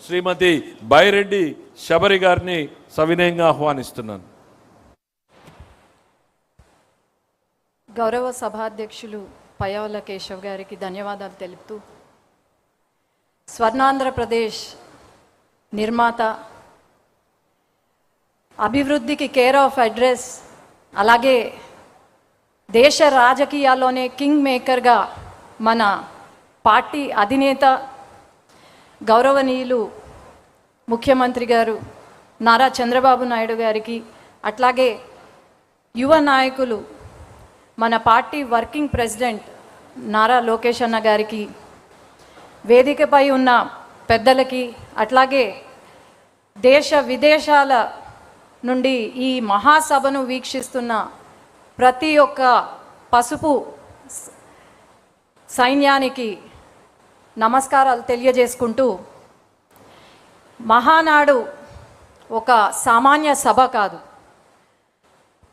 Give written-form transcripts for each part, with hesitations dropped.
శ్రీమతి బైరెడ్డి శబరి గారిని సవినయంగా ఆహ్వానిస్తున్నాను. గౌరవ సభాధ్యక్షులు పయ్యావుల కేశవ్ గారికి ధన్యవాదాలు తెలుపుతూ, స్వర్ణాంధ్రప్రదేశ్ నిర్మాత, అభివృద్ధికి కేర్ ఆఫ్ అడ్రస్, అలాగే దేశ రాజకీయాల్లోనే కింగ్ మేకర్గా మన పార్టీ అధినేత గౌరవనీయులు ముఖ్యమంత్రి గారు నారా చంద్రబాబు నాయుడు గారికి, అట్లాగే యువ నాయకులు మన party working president Nara Lokesh అన్న గారికి, వేదికపై ఉన్న పెద్దలకి, అట్లాగే దేశ విదేశాల నుండి ఈ మహాసభను వీక్షిస్తున్న ప్రతి ఒక్క పసుపు సైన్యానికి నమస్కారాలు తెలియజేసుకుంటూ, మహానాడు ఒక సామాన్య సభ కాదు,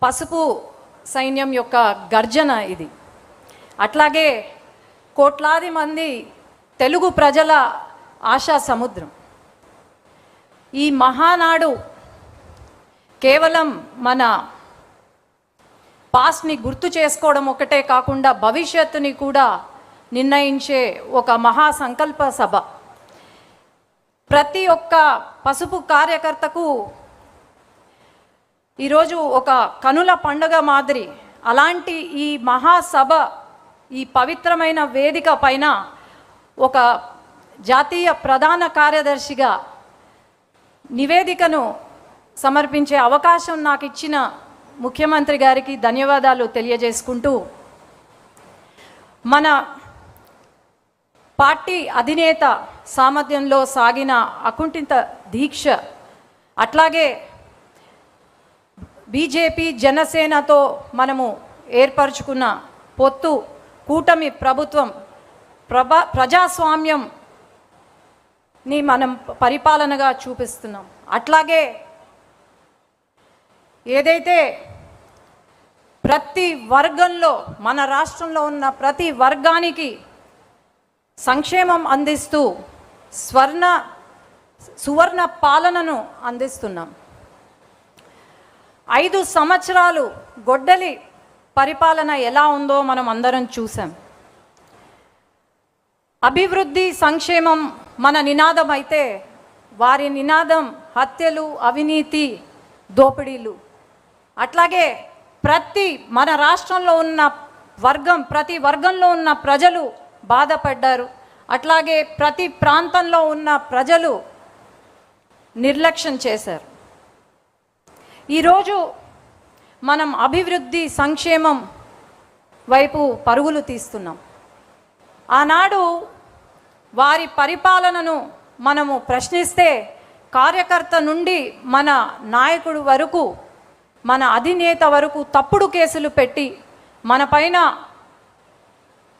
పసుపు సైన్యం యొక్క గర్జన ఇది. అట్లాగే కోట్లాది మంది తెలుగు ప్రజల ఆశా సముద్రం. ఈ మహానాడు కేవలం మన పాస్ట్ని గుర్తు చేసుకోవడం ఒకటే కాకుండా భవిష్యత్తుని కూడా నిర్ణయించే ఒక మహా సంకల్ప సభ. ప్రతి ఒక్క పసుపు కార్యకర్తకు ఈరోజు ఒక కనుల పండుగ మాదిరి. అలాంటి ఈ మహాసభ, ఈ పవిత్రమైన వేదిక పైన ఒక జాతీయ ప్రధాన కార్యదర్శిగా నివేదికను సమర్పించే అవకాశం నాకు ఇచ్చిన ముఖ్యమంత్రి గారికి ధన్యవాదాలు తెలియజేసుకుంటూ, మన పార్టీ అధినేత సామర్థ్యంలో సాగిన అకుంఠిత దీక్ష, అట్లాగే బీజేపీ జనసేనతో మనము ఏర్పరచుకున్న పొత్తు, కూటమి ప్రభుత్వం, ప్రజాస్వామ్యంని మనం పరిపాలనగా చూపిస్తున్నాం. అట్లాగే ఏదైతే ప్రతి వర్గంలో, మన రాష్ట్రంలో ఉన్న ప్రతి వర్గానికి సంక్షేమం అందిస్తూ సువర్ణ పాలనను అందిస్తున్నాం. 5 సంవత్సరాలు గొడ్డలి పరిపాలన ఎలా ఉందో మనం అందరం చూసాం. అభివృద్ధి, సంక్షేమం మన నినాదం అయితే, వారి నినాదం హత్యలు, అవినీతి, దోపిడీలు. అట్లాగే మన రాష్ట్రంలో ఉన్న ప్రతి వర్గంలో ఉన్న ప్రజలు బాధపడ్డారు. అట్లాగే ప్రతి ప్రాంతంలో ఉన్న ప్రజలు నిర్లక్ష్యం చేశారు. ఈరోజు మనం అభివృద్ధి, సంక్షేమం వైపు పరుగులు తీస్తున్నాం. ఆనాడు వారి పరిపాలనను మనము ప్రశ్నిస్తే, కార్యకర్త నుండి మన నాయకుడు వరకు, మన అధినేత వరకు తప్పుడు కేసులు పెట్టి, మన పైన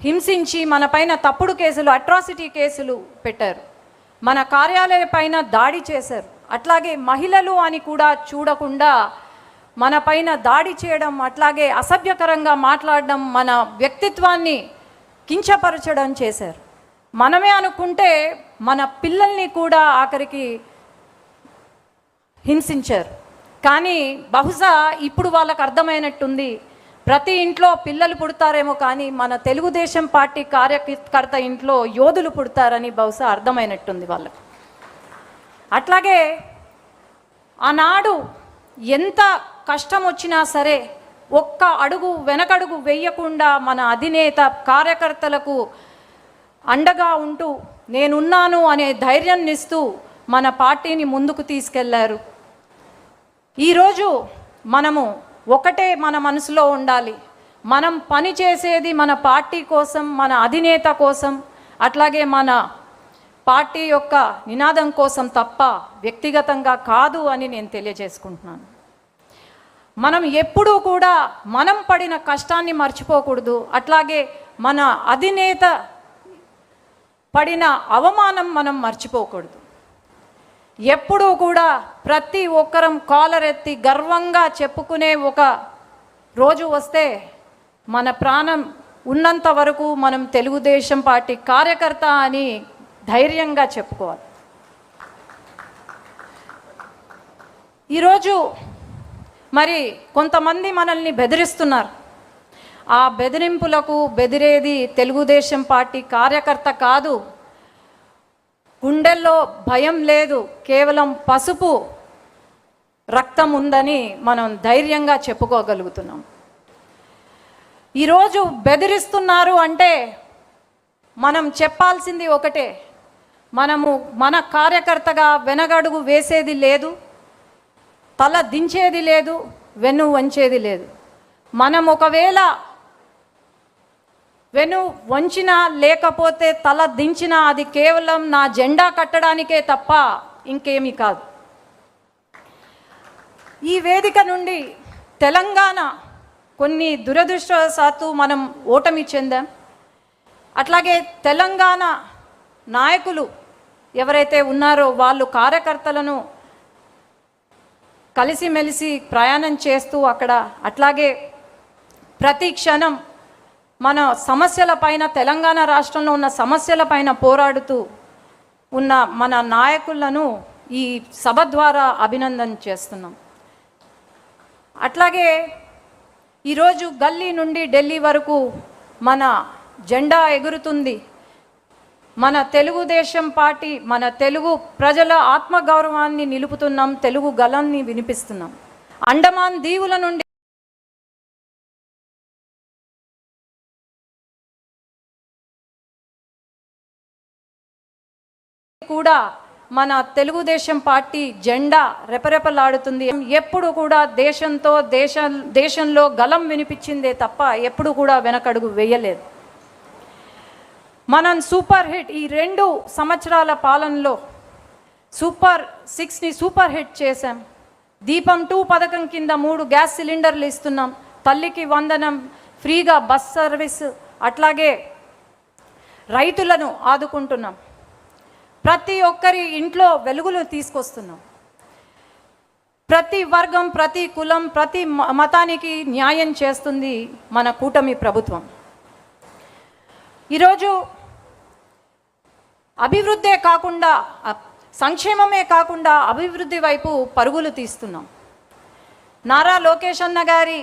హింసించి, మన పైన తప్పుడు కేసులు, అట్రాసిటీ కేసులు పెట్టారు. మన కార్యాలయ పైన దాడి చేశారు. అట్లాగే మహిళలు అని కూడా చూడకుండా మన పైన దాడి చేయడం, అట్లాగే అసభ్యకరంగా మాట్లాడడం, మన వ్యక్తిత్వాన్ని కించపరచడం చేశారు. మనమే అనుకుంటే మన పిల్లల్ని కూడా ఆఖరికి హింసించారు. కానీ బహుశా ఇప్పుడు వాళ్ళకు అర్థమైనట్టుంది, ప్రతి ఇంట్లో పిల్లలు పుడతారేమో కానీ మన తెలుగుదేశం పార్టీ కార్యకర్త ఇంట్లో యోధులు పుడతారని బహుశా అర్థమైనట్టుంది వాళ్ళకు. అట్లాగే ఆనాడు ఎంత కష్టం వచ్చినా సరే ఒక్క అడుగు వెనకడుగు వేయకుండా మన అధినేత కార్యకర్తలకు అండగా ఉంటూ, నేనున్నాను అనే ధైర్యాన్ని ఇస్తూ మన పార్టీని ముందుకు తీసుకెళ్లారు. ఈరోజు మనము ఒకటే మన మనసులో ఉండాలి, మనం పని చేసేది మన పార్టీ కోసం, మన అధినేత కోసం, అట్లాగే మన పార్టీ యొక్క నినాదం కోసం తప్ప వ్యక్తిగతంగా కాదు అని నేను తెలియజేసుకుంటున్నాను. మనం ఎప్పుడూ కూడా మనం పడిన కష్టాన్ని మర్చిపోకూడదు. అట్లాగే మన అధినేత పడిన అవమానం మనం మర్చిపోకూడదు. ఎప్పుడూ కూడా ప్రతి ఒక్కరం కాలరెత్తి గర్వంగా చెప్పుకునే ఒక రోజు వస్తే, మన ప్రాణం ఉన్నంత వరకు మనం తెలుగుదేశం పార్టీ కార్యకర్త అని ధైర్యంగా చెప్పుకోవాలి. ఈరోజు మరి కొంతమంది మనల్ని బెదిరిస్తున్నారు. ఆ బెదిరింపులకు బెదిరేది తెలుగుదేశం పార్టీ కార్యకర్త కాదు. గుండెల్లో భయం లేదు, కేవలం పసుపు రక్తం ఉందని మనం ధైర్యంగా చెప్పుకోగలుగుతున్నాం. ఈరోజు బెదిరిస్తున్నారు అంటే మనం చెప్పాల్సింది ఒకటే, మనము మన కార్యకర్తగా వెనగడుగు వేసేది లేదు, తల దించేది లేదు, వెన్ను వంచేది లేదు. మనం ఒకవేళ వెను వంచినా లేకపోతే తల దించినా అది కేవలం నా జెండా కట్టడానికే తప్ప ఇంకేమీ కాదు. ఈ వేదిక నుండి తెలంగాణ కొన్ని దురదృష్టవశాత్తు మనం ఓటమి చెందాం. అట్లాగే తెలంగాణ నాయకులు ఎవరైతే ఉన్నారో వాళ్ళు కార్యకర్తలను కలిసిమెలిసి ప్రయాణం చేస్తూ అక్కడ అట్లాగే ప్రతి క్షణం మన సమస్యలపైన, తెలంగాణ రాష్ట్రంలో ఉన్న సమస్యలపైన పోరాడుతూ ఉన్న మన నాయకులను ఈ సభ ద్వారా అభినందన చేస్తున్నాం. అట్లాగే ఈరోజు గల్లీ నుండి ఢిల్లీ వరకు మన జెండా ఎగురుతుంది. మన తెలుగుదేశం పార్టీ, మన తెలుగు ప్రజల ఆత్మగౌరవాన్ని నిలుపుతున్నాం, తెలుగు గళాన్ని వినిపిస్తున్నాం. అండమాన్ దీవుల నుండి కూడా మన తెలుగుదేశం పార్టీ జెండా రెపరెపలాడుతుంది. ఎప్పుడు కూడా దేశంలో గళం వినిపించిందే తప్ప ఎప్పుడు కూడా వెనకడుగు వేయలేదు. మనం సూపర్ హిట్ ఈ 2 సంవత్సరాల పాలనలో సూపర్ 6ని సూపర్ హిట్ చేశాం. దీపం 2 పథకం కింద 3 గ్యాస్ సిలిండర్లు ఇస్తున్నాం. తల్లికి వందనం, ఫ్రీగా బస్ సర్వీస్, అట్లాగే రైతులను ఆదుకుంటున్నాం. ప్రతి ఒక్కరి ఇంట్లో వెలుగులు తీసుకొస్తున్నాం. ప్రతి వర్గం, ప్రతి కులం, ప్రతి మతానికి న్యాయం చేస్తుంది మన కూటమి ప్రభుత్వం. ఈరోజు అభివృద్ధే కాకుండా, సంక్షేమమే కాకుండా అభివృద్ధి వైపు పరుగులు తీస్తున్నాం. నారా లోకేష్ అన్న గారి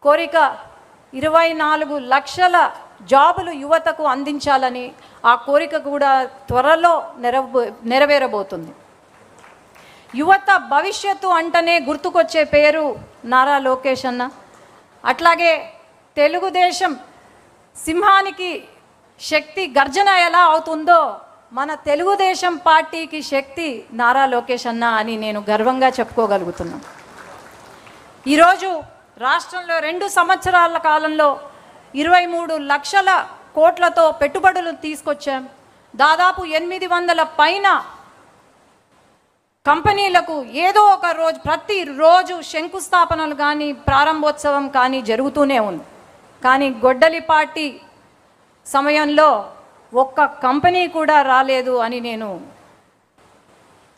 కోరిక 24 లక్షల జాబులు యువతకు అందించాలని, ఆ కోరిక కూడా త్వరలో నెరవేరబోతుంది. యువత భవిష్యత్తు అంటనే గుర్తుకొచ్చే పేరు నారా లోకేష్ అన్న. అట్లాగే తెలుగుదేశం సింహానికి శక్తి గర్జన ఎలా అవుతుందో మన తెలుగుదేశం పార్టీకి శక్తి నారా లోకేష్ అన్న అని నేను గర్వంగా చెప్పుకోగలుగుతున్నాను. ఈరోజు రాష్ట్రంలో 2 సంవత్సరాల కాలంలో 23 లక్షల కోట్లతో పెట్టుబడులు తీసుకొచ్చాం. దాదాపు 800 పైన కంపెనీలకు ఏదో ఒక రోజు, ప్రతిరోజు శంకుస్థాపనలు కానీ ప్రారంభోత్సవం కానీ జరుగుతూనే ఉంది. కానీ గొడ్డలిపాటి సమయంలో ఒక్క కంపెనీ కూడా రాలేదు అని నేను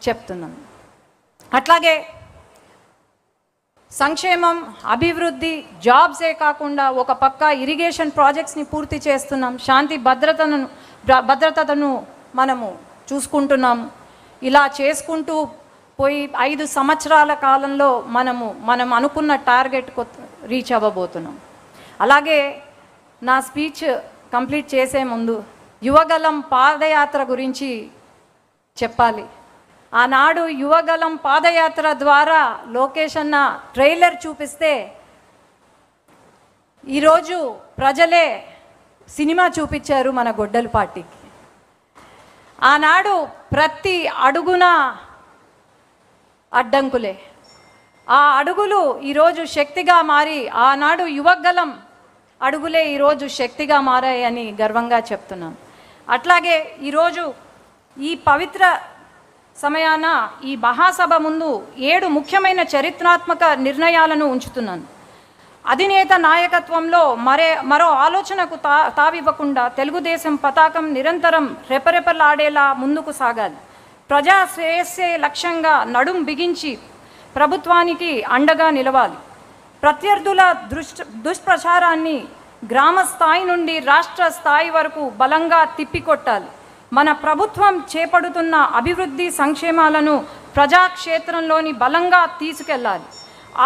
చెప్తున్నాను. అట్లాగే సంక్షేమం, అభివృద్ధి, జాబ్సే కాకుండా ఒక పక్క ఇరిగేషన్ ప్రాజెక్ట్స్ని పూర్తి చేస్తున్నాం. శాంతి భద్రతను మనము చూసుకుంటున్నాము. ఇలా చేసుకుంటూ పోయి 5 సంవత్సరాల కాలంలో మనం అనుకున్న టార్గెట్ రీచ్ అవ్వబోతున్నాం. అలాగే నా స్పీచ్ కంప్లీట్ చేసే ముందు యువగలం పాదయాత్ర గురించి చెప్పాలి. ఆనాడు యువగలం పాదయాత్ర ద్వారా లోకేష్ అన్న ట్రైలర్ చూపిస్తే ఈరోజు ప్రజలే సినిమా చూపించారు మన గొడ్డలి పార్టీకి. ఆనాడు ప్రతి అడుగున అడ్డంకులే, ఆ అడుగులు ఈరోజు శక్తిగా మారి, ఆనాడు యువగలం అడుగులే ఈరోజు శక్తిగా మారాయని గర్వంగా చెప్తున్నాను. అట్లాగే ఈరోజు ఈ పవిత్ర సమయాన ఈ మహాసభ ముందు 7 ముఖ్యమైన చరిత్రాత్మక నిర్ణయాలను ఉంచుతున్నాను. అధినేత నాయకత్వంలో మరో ఆలోచనకు తావివ్వకుండా తెలుగుదేశం పతాకం నిరంతరం రెపరెపలాడేలా ముందుకు సాగాలి. ప్రజా శ్రేయస్సే లక్ష్యంగా నడుం బిగించి ప్రభుత్వానికి అండగా నిలవాలి. ప్రత్యర్థుల దుష్ప్రచారాన్ని గ్రామ స్థాయి నుండి రాష్ట్ర స్థాయి వరకు బలంగా తిప్పికొట్టాలి. మన ప్రభుత్వం చేపడుతున్న అభివృద్ధి సంక్షేమాలను ప్రజాక్షేత్రంలోని బలంగా తీసుకెళ్ళాలి.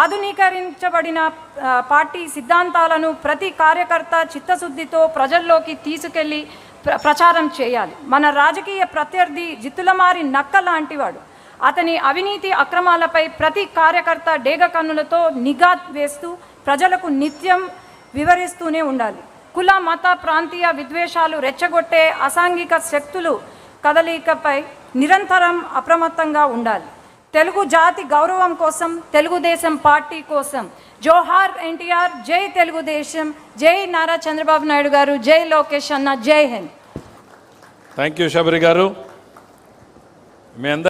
ఆధునీకరించబడిన పార్టీ సిద్ధాంతాలను ప్రతి కార్యకర్త చిత్తశుద్ధితో ప్రజల్లోకి తీసుకెళ్ళి ప్రచారం చేయాలి. మన రాజకీయ ప్రత్యర్థి జిత్తులమారి నక్క లాంటివాడు. అతని అవినీతి అక్రమాలపై ప్రతి కార్యకర్త డేగ కన్నులతో నిఘా వేస్తూ ప్రజలకు నిత్యం వివరిస్తూనే ఉండాలి. కుల మత ప్రాంతీయ విద్వేషాలు రెచ్చగొట్టే అసాంఘిక శక్తులు కదలికపై నిరంతరం అప్రమత్తంగా ఉండాలి. తెలుగు జాతి గౌరవం కోసం, తెలుగుదేశం పార్టీ కోసం జోహార్ ఎన్టీఆర్, జై తెలుగుదేశం, జై నారా చంద్రబాబు నాయుడు గారు, జై లోకేష్ అన్న, జై హింద్. థ్యాంక్ యూ శబరి గారు. మీ అందరి